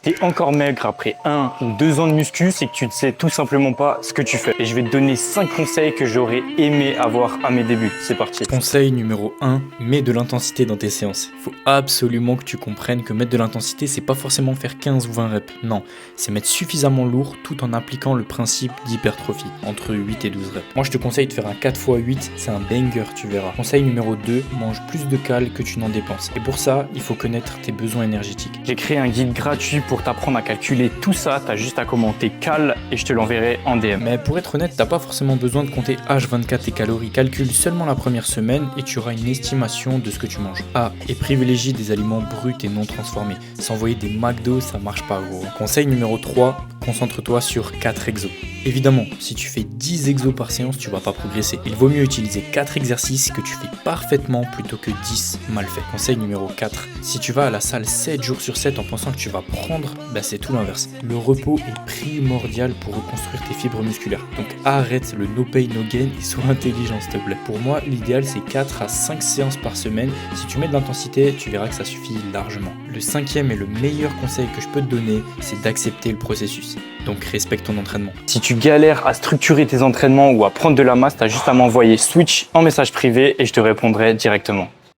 Si t'es encore maigre après 1 ou 2 ans de muscu, c'est que tu ne sais tout simplement pas ce que tu fais. Et je vais te donner 5 conseils que j'aurais aimé avoir à mes débuts. C'est parti. Conseil numéro 1, mets de l'intensité dans tes séances. Il faut absolument que tu comprennes que mettre de l'intensité, c'est pas forcément faire 15 ou 20 reps. Non, c'est mettre suffisamment lourd tout en appliquant le principe d'hypertrophie, entre 8 et 12 reps. Moi, je te conseille de faire un 4x8, c'est un banger, tu verras. Conseil numéro 2, mange plus de cales que tu n'en dépenses. Et pour ça, il faut connaître tes besoins énergétiques. J'ai créé un guide gratuit pour t'apprendre à calculer tout ça. T'as juste à commenter cal et je te l'enverrai en DM. Mais pour être honnête, t'as pas forcément besoin de compter H24 tes calories. Calcule seulement la première semaine et tu auras une estimation de ce que tu manges. Ah, et privilégie des aliments bruts et non transformés. S'envoyer des McDo, ça marche pas gros. Conseil numéro 3, concentre-toi sur 4 exos. Évidemment, si tu fais 10 exos par séance, tu vas pas progresser. Il vaut mieux utiliser 4 exercices que tu fais parfaitement plutôt que 10 mal faits. Conseil numéro 4, si tu vas à la salle 7 jours sur 7 en pensant que tu vas prendre, c'est tout l'inverse. Le repos est primordial pour reconstruire tes fibres musculaires. Donc arrête le no pain no gain et sois intelligent s'il te plaît. Pour moi, l'idéal c'est 4 à 5 séances par semaine. Si tu mets de l'intensité, tu verras que ça suffit largement. Le 5e et le meilleur conseil que je peux te donner, c'est d'accepter le processus. Donc respecte ton entraînement. Si tu galères à structurer tes entraînements ou à prendre de la masse, t'as juste à m'envoyer switch en message privé et je te répondrai directement.